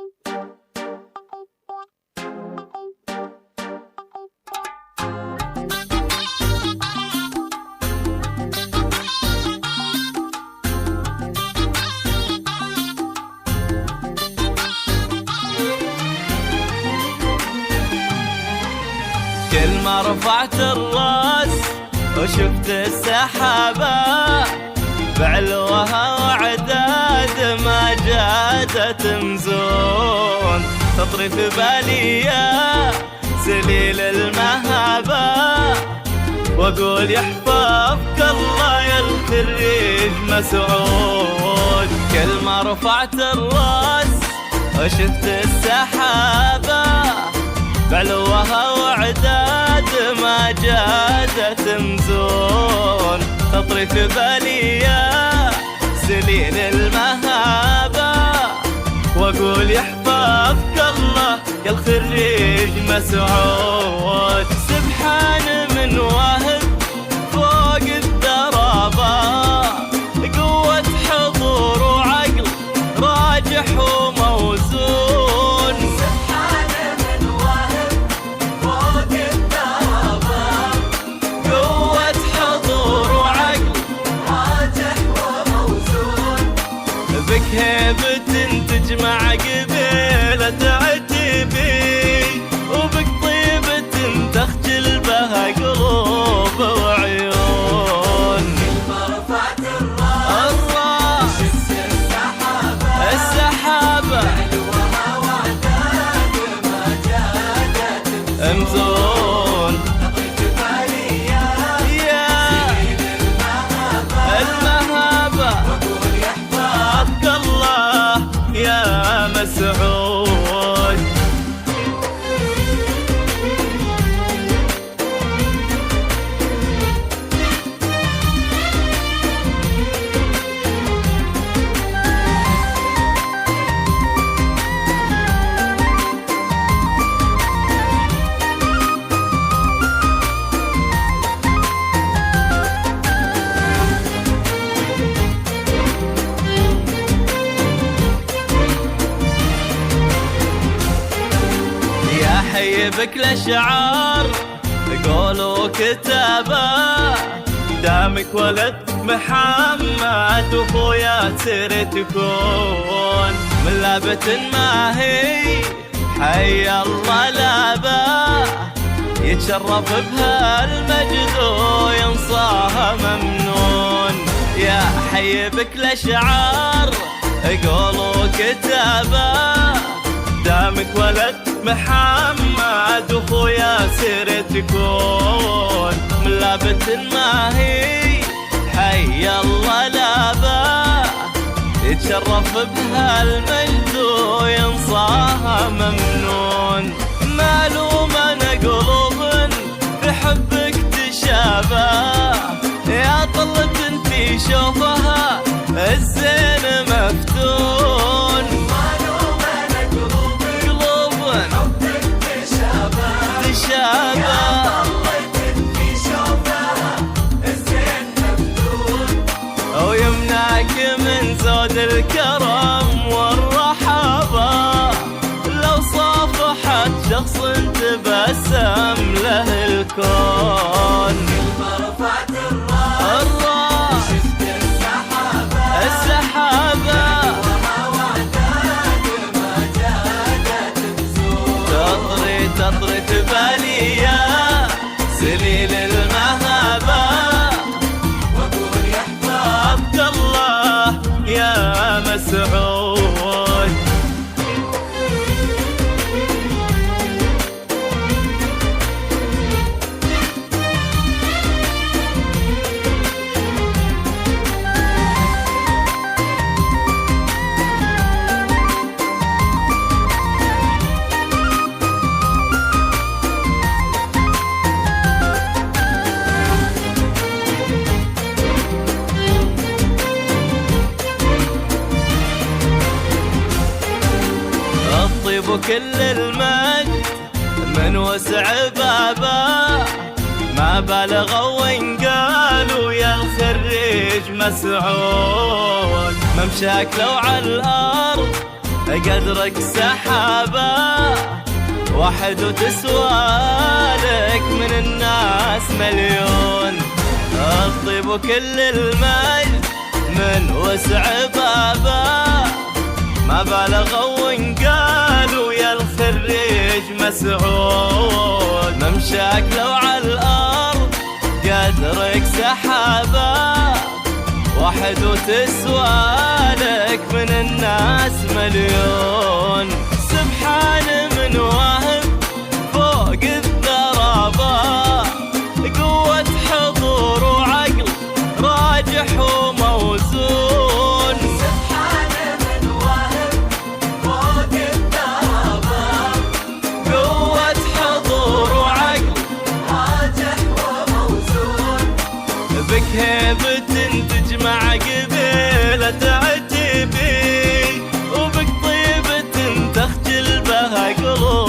كل ما رفعت الراس وشفت السحابة بعلوها وعداد ما جادت تمزون، تطري في بالي يا سليل المهابة، واقول يحفظك الله يا الخريج مسعود. كل ما رفعت الراس وشفت السحابة بعلوها وعداد ما جادت تمزون، تطري في بالي يا سليل المهابة، واقول يحفظك الله يا الخريج مسعود. سبحان من واهب فوق الدرابة، قوة حضور وعقل راجح وموزون. سبحان من واهب فوق الدرابة، قوة حضور وعقل راجح وموزون. بك هيبة تجمع قبيلة عتيبي، وبك طيبة تخجل بها قلوب وعيون. كل ما رفعت الراس شفت السحابة بعلوها وعداد ما جادت امزون، تطري في بالي يا سليل المهابة، واقول يحفظك حق الله يا مسعود. يا حي بك الاشعار قولوا كتابة، دامك ولد محمد وخويا تصير تكون، من لابة ما هي حي الله لابا، يتشرف بها المجد وينصاها ممنون. يا حي بك الاشعار قولوا كتابة، دامك ولد محمد وخويا سير تكون، من لابة ما هي حي الله لابا، يتشرف بها المجد وينصاها ممنون. معلومة قلوب في حبك تشابه، يا طلة في شوفها الزين مفتون. ويمنعك من زود الكرم والرحابة، لو صافحت شخص تبسم له الكون. كل ما رفعت الراس شفت السحابة وعداد ما جادت تمزون، تطري في بالي يا سليل المهابة، واقول يحفظك حق الله يا مسعود. الطيب وكل المجد من وسع بابا، ما بلغوا وين قالوا يا الخريج مسعود. ممشاك لو على الارض قدرك سحابة واحد وتسوى لك من الناس مليون. الطيب وكل المجد من وسع بابه، ما بالغوا وإن قالوا يا الخريج مسعود. ممشاك لو على الأرض قدرك سحابة واحد وتسوى لك من الناس مليون. سبحان من واهب فوق الضرابة، قوة حضور وعقل راجح وموزون. سبحان من واهب فوق الضرابة، قوة حضور وعقل راجح وموزون. بك هيبة تجمع قبيلة عتيبي، وبك طيبة تخجل بها قلوب